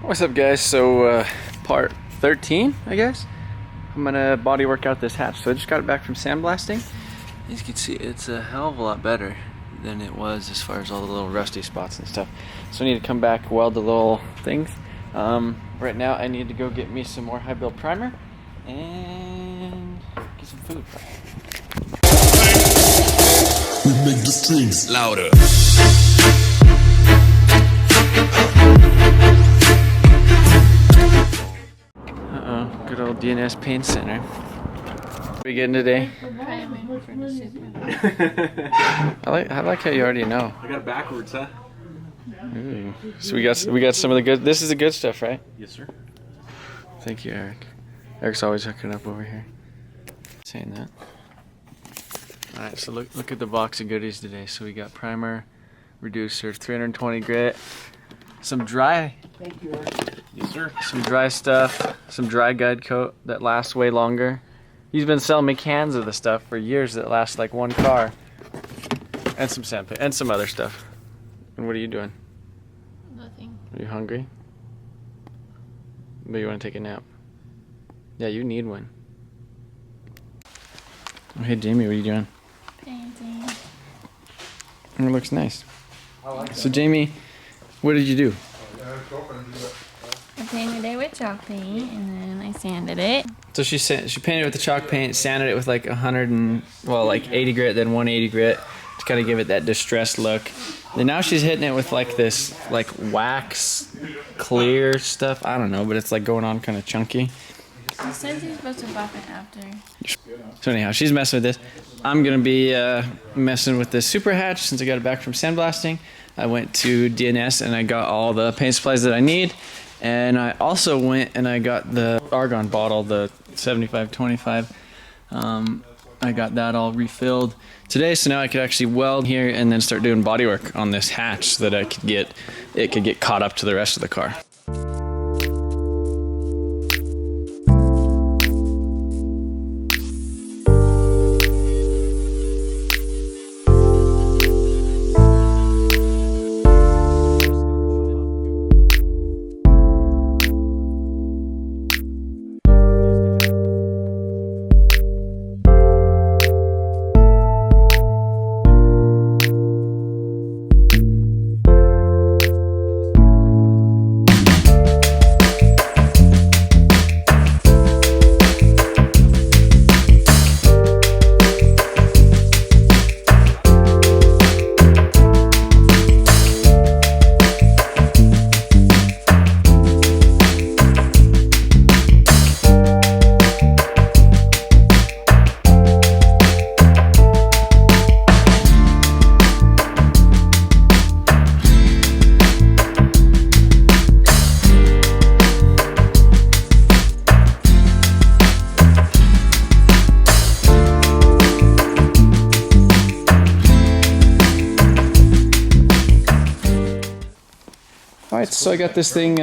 What's up, guys? So part 13, I guess. I'm gonna body work out this hatch. So I just got it back from sandblasting. As you can see, it's a hell of a lot better than it was as far as all the little rusty spots and stuff. So I need to come back, weld the little things. Right now I need to go get me some more high build primer and get some food. We make the strings louder. Good old DNS Paint Center. What are we getting today? I like how you already know. I got it backwards, huh? Ooh. So we got some of the good. This is the good stuff, right? Yes, sir. Thank you, Eric. Eric's always hooking up over here. Saying that. All right, so look at the box of goodies today. So we got primer, reducer, 320 grit, some dry. Thank you, Eric. Yes, sir. Some dry stuff, some dry guide coat that lasts way longer. He's been selling me cans of the stuff for years that lasts like one car. And some sandpaper and some other stuff. And what are you doing? Nothing. Are you hungry? Maybe you want to take a nap? Yeah, you need one. Oh, hey Jamie, what are you doing? Painting. Oh, it looks nice. So Jamie, what did you do? I painted it with chalk paint and then I sanded it. So she painted it with the chalk paint, sanded it with like 80 grit, then 180 grit to kind of give it that distressed look. Then now she's hitting it with like this like wax clear stuff. I don't know, but it's like going on kind of chunky. It says you're supposed to buff it after. So anyhow, she's messing with this. I'm gonna be messing with this Supra hatch since I got it back from sandblasting. I went to DNS and I got all the paint supplies that I need. And I also went and I got the argon bottle, the 75-25. I got that all refilled today, so now I could actually weld here and then start doing body work on this hatch so that it could get caught up to the rest of the car. Alright, so I got this thing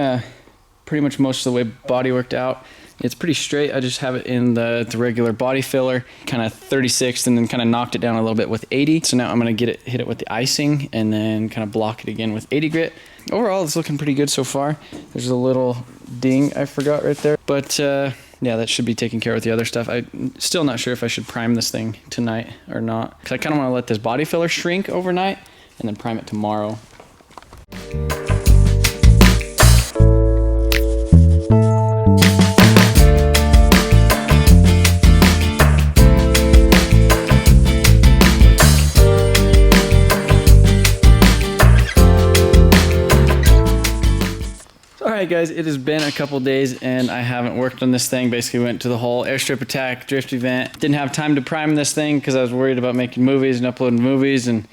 pretty much most of the way body worked out. It's pretty straight. I just have it in the regular body filler, kind of 36, and then kind of knocked it down a little bit with 80. So now I'm going to hit it with the icing and then kind of block it again with 80 grit. Overall, it's looking pretty good so far. There's a little ding I forgot right there. But yeah, that should be taken care of with the other stuff. I'm still not sure if I should prime this thing tonight or not, because I kind of want to let this body filler shrink overnight and then prime it tomorrow. Alright guys, it has been a couple days and I haven't worked on this thing. Basically went to the whole airstrip attack drift event. Didn't have time to prime this thing because I was worried about making movies and uploading movies. And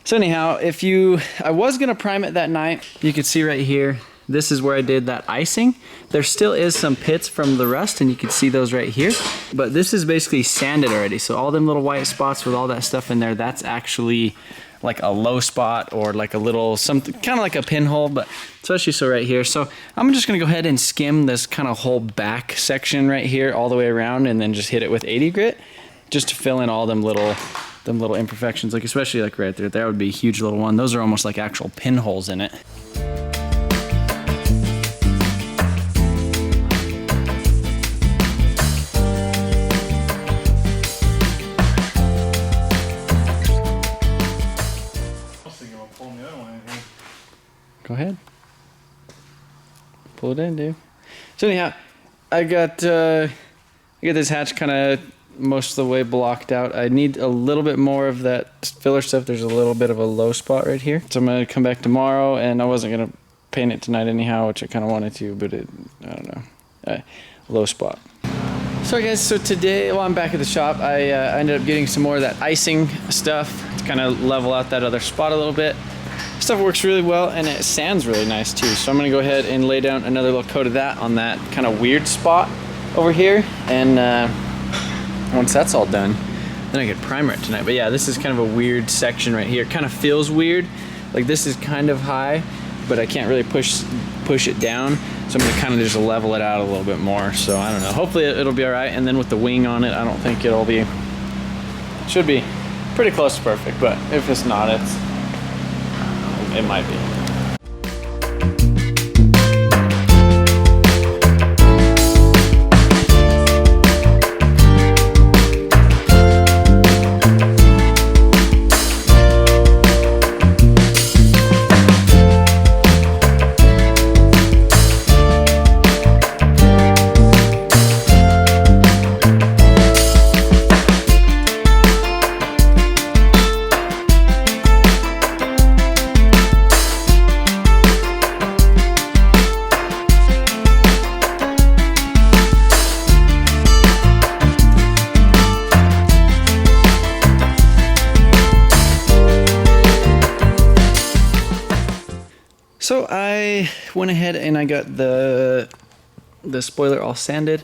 so anyhow, I was going to prime it that night. You can see right here, this is where I did that icing. There still is some pits from the rust and you can see those right here. But this is basically sanded already. So all them little white spots with all that stuff in there, that's actually like a low spot or like a little something, kind of like a pinhole, but especially so right here. So I'm just gonna go ahead and skim this kind of whole back section right here all the way around and then just hit it with 80 grit just to fill in all them little imperfections, like especially like right there. That would be a huge little one. Those are almost like actual pinholes in it. Pull it in, dude. So anyhow, I got this hatch kind of most of the way blocked out. I need a little bit more of that filler stuff. There's a little bit of a low spot right here. So I'm gonna come back tomorrow, and I wasn't gonna paint it tonight anyhow, which I kind of wanted to, but I don't know, low spot. So guys, so today, while I'm back at the shop, I ended up getting some more of that icing stuff to kind of level out that other spot a little bit. Stuff works really well, and it sands really nice too. So I'm gonna go ahead and lay down another little coat of that on that kind of weird spot over here, and once that's all done, then I could primer it tonight. But yeah, this is kind of a weird section right here. It kind of feels weird. Like this is kind of high, but I can't really push it down. So I'm gonna kind of just level it out a little bit more. So I don't know, hopefully it'll be all right. And then with the wing on it, I don't think should be pretty close to perfect, but if it's not, it might be. So I went ahead and I got the spoiler all sanded,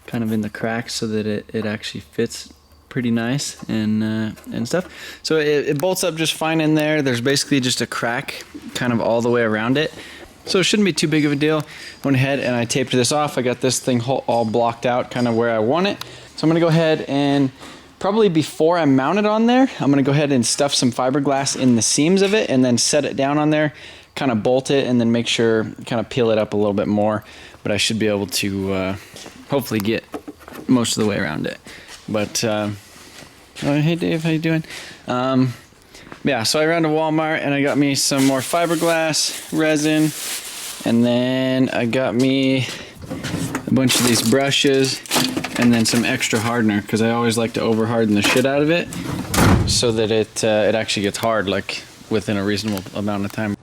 kind of in the cracks, so that it actually fits pretty nice and stuff. So it bolts up just fine in there. There's basically just a crack kind of all the way around it, so it shouldn't be too big of a deal. I went ahead and I taped this off. I got this thing all blocked out kind of where I want it. So I'm gonna go ahead and probably before I mount it on there, I'm gonna go ahead and stuff some fiberglass in the seams of it and then set it down on there, kind of bolt it, and then make sure, kind of peel it up a little bit more. But I should be able to hopefully get most of the way around it. But oh, hey Dave, how you doing? Yeah, so I ran to Walmart and I got me some more fiberglass resin, and then I got me a bunch of these brushes and then some extra hardener, because I always like to over harden the shit out of it so that it actually gets hard, like within a reasonable amount of time.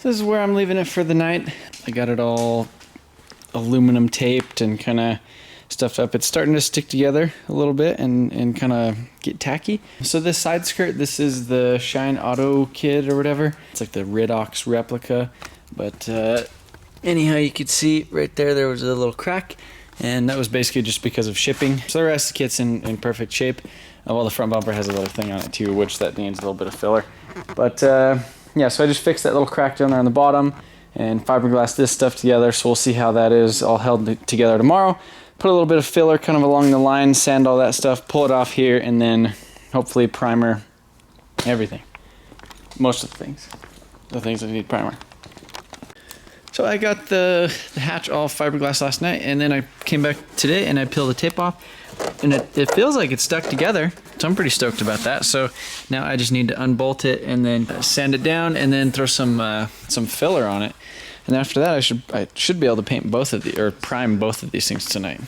This is where I'm leaving it for the night. I got it all aluminum taped and kind of stuffed up. It's starting to stick together a little bit and kind of get tacky. So this side skirt, this is the Shine Auto Kit or whatever. It's like the Ridox replica. But anyhow, you could see right there was a little crack, and that was basically just because of shipping. So the rest of the kit's in perfect shape. Well, the front bumper has a little thing on it too, which that needs a little bit of filler. But yeah, so I just fixed that little crack down there on the bottom and fiberglassed this stuff together, so we'll see how that is all held together tomorrow. Put a little bit of filler kind of along the line, sand all that stuff, pull it off here, and then hopefully primer everything. Most of the things that need primer. So I got the hatch all fiberglass last night, and then I came back today and I peeled the tape off, and it feels like it's stuck together. So I'm pretty stoked about that. So now I just need to unbolt it and then sand it down and then throw some filler on it. And after that, I should be able to paint both of the, or prime both of these things tonight.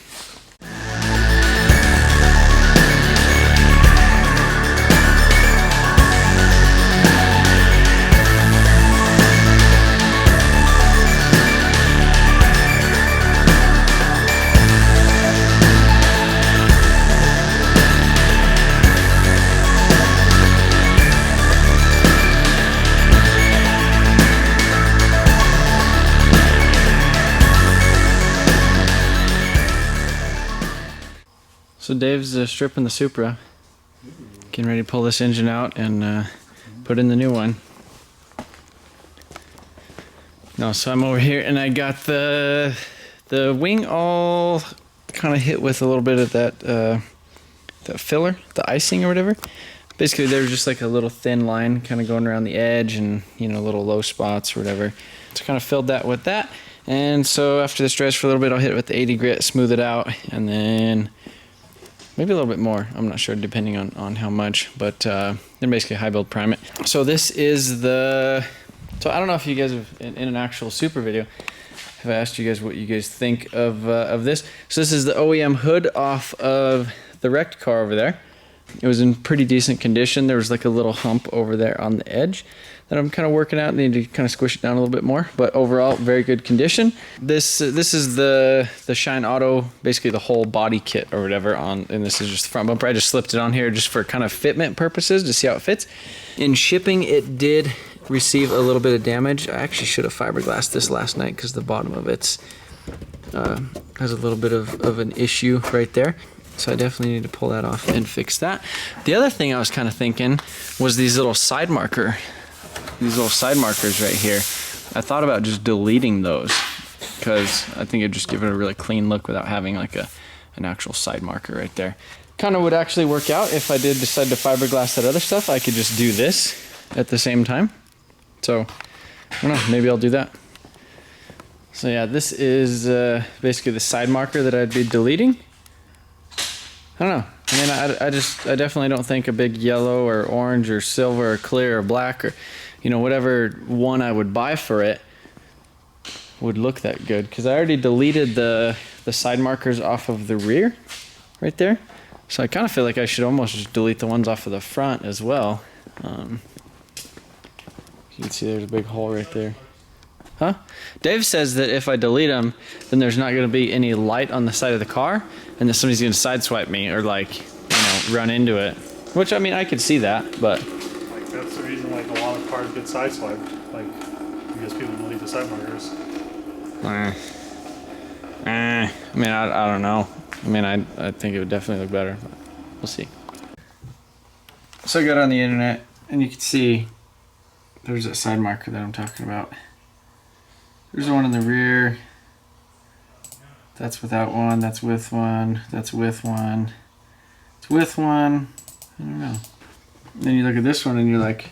So Dave's stripping the Supra. Getting ready to pull this engine out and put in the new one. No, so I'm over here and I got the wing all kind of hit with a little bit of that filler, the icing or whatever. Basically, there's just like a little thin line kind of going around the edge and, you know, little low spots or whatever. So kind of filled that with that. And so after this dries for a little bit, I'll hit it with the 80 grit, smooth it out, and then maybe a little bit more. I'm not sure, depending on how much, but then basically high build prime it. So this is the, so I don't know if you guys have, in an actual Supra video, have asked you guys what you guys think of this. So this is the OEM hood off of the wrecked car over there. It was in pretty decent condition. There was like a little hump over there on the edge that I'm kind of working out. I need to kind of squish it down a little bit more, but overall, very good condition. This is the Shine Auto, basically the whole body kit or whatever on, and this is just the front bumper. I just slipped it on here just for kind of fitment purposes to see how it fits. In shipping, it did receive a little bit of damage. I actually should have fiberglassed this last night because the bottom of it's has a little bit of an issue right there. So I definitely need to pull that off and fix that. The other thing I was kind of thinking was these little side markers right here. I thought about just deleting those because I think it'd just give it a really clean look without having like an actual side marker right there. Kind of would actually work out if I did decide to fiberglass that other stuff. I could just do this at the same time. So I don't know, maybe I'll do that. So yeah, this is basically the side marker that I'd be deleting. I don't know. I mean, I definitely don't think a big yellow or orange or silver or clear or black or, you know, whatever one I would buy for it would look that good. Because I already deleted the side markers off of the rear right there. So I kind of feel like I should almost just delete the ones off of the front as well. You can see there's a big hole right there. Huh? Dave says that if I delete them, then there's not going to be any light on the side of the car, and that somebody's going to sideswipe me or, like, you know, run into it. Which, I mean, I could see that, but... Like, that's the reason, like, a lot of cars get sideswiped. Like, because people delete the side markers. I mean, I don't know. I mean, I think it would definitely look better, but we'll see. So I got on the internet, and you can see there's that side marker that I'm talking about. There's one in the rear. That's without one. That's with one. That's with one. It's with one. I don't know. Then you look at this one and you're like,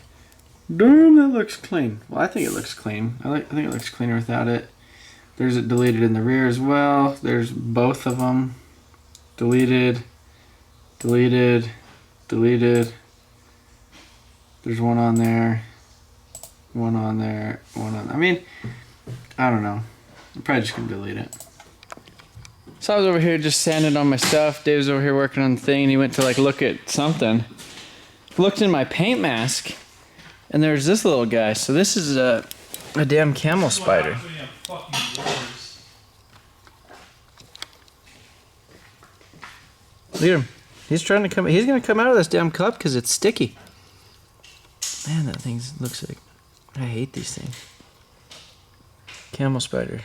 damn, that looks clean. Well, I think it looks clean. I think it looks cleaner without it. There's it deleted in the rear as well. There's both of them. Deleted. Deleted. Deleted. There's one on there. One on there. One on. I mean, I don't know. I'm probably just gonna delete it. So I was over here just sanding on my stuff. Dave's over here working on the thing, and he went to like look at something. Looked in my paint mask, and there's this little guy. So this is a damn camel spider. Look at him. He's trying to come. He's gonna come out of this damn cup because it's sticky. Man, that thing looks like. I hate these things. Camel spiders.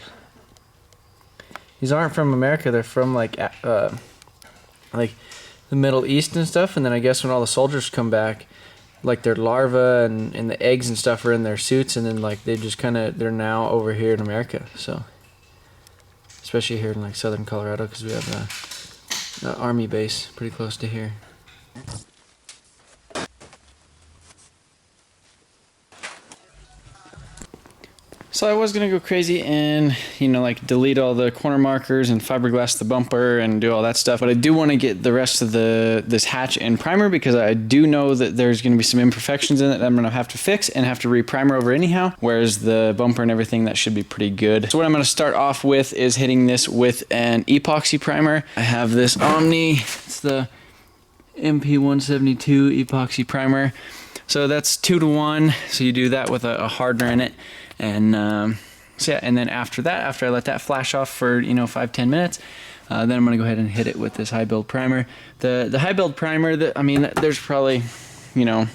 These aren't from America. They're from like the Middle East and stuff. And then I guess when all the soldiers come back, like their larvae and the eggs and stuff are in their suits, and then like they just kind of they're now over here in America. So especially here in like southern Colorado, because we have an army base pretty close to here. So I was gonna go crazy and, you know, like delete all the corner markers and fiberglass the bumper and do all that stuff. But I do want to get the rest of this hatch in primer, because I do know that there's gonna be some imperfections in it that I'm gonna have to fix and have to re-primer over anyhow. Whereas the bumper and everything, that should be pretty good. So what I'm gonna start off with is hitting this with an epoxy primer. I have this Omni, it's the MP172 epoxy primer. So that's 2-to-1. So you do that with a hardener in it. And so yeah, and then after that, after I let that flash off for, you know, 5-10 minutes, then I'm gonna go ahead and hit it with this high build primer. The high build primer, I mean, there's probably, you know,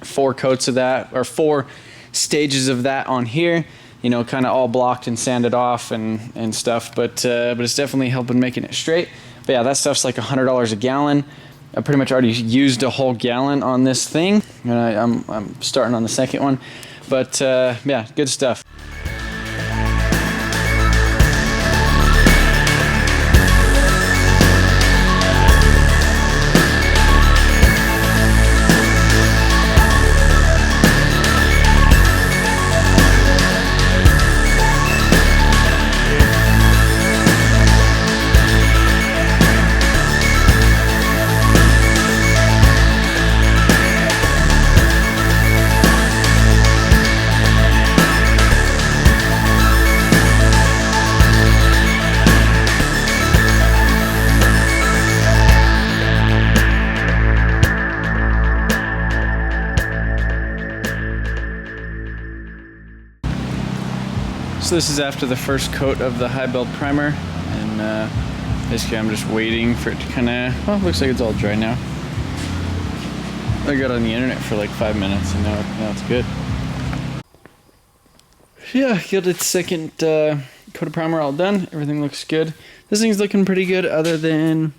4 coats of that, or 4 stages of that on here, you know, kind of all blocked and sanded off and stuff, but it's definitely helping making it straight. But yeah, that stuff's like $100 a gallon. I pretty much already used a whole gallon on this thing, and I'm starting on the second one. But yeah, good stuff. So this is after the first coat of the high belt primer, and basically I'm just waiting for it to kind of, well, it looks like it's all dry now. I got on the internet for like 5 minutes, and now it's good. Yeah, got its second coat of primer all done. Everything looks good. This thing's looking pretty good, other than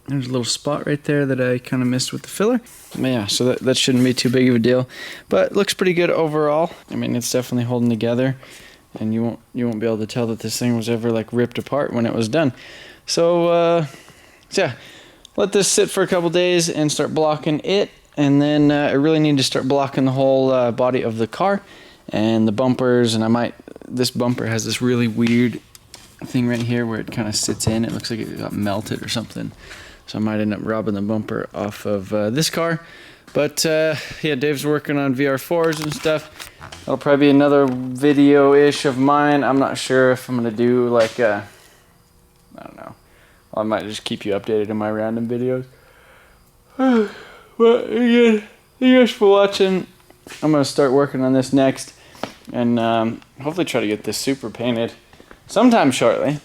there's a little spot right there that I kind of missed with the filler. But yeah, so that shouldn't be too big of a deal. But it looks pretty good overall. I mean, it's definitely holding together. And you won't be able to tell that this thing was ever like ripped apart when it was done. So yeah, let this sit for a couple days and start blocking it, and then I really need to start blocking the whole body of the car and the bumpers. And this bumper has this really weird thing right here where it kind of sits in. It looks like it got melted or something. So I might end up robbing the bumper off of this car. But yeah, Dave's working on VR4s and stuff. That'll probably be another video-ish of mine. I'm not sure if I'm going to do like I don't know. I might just keep you updated in my random videos. But again, thank you guys for watching. I'm going to start working on this next. And hopefully try to get this Supra painted sometime shortly.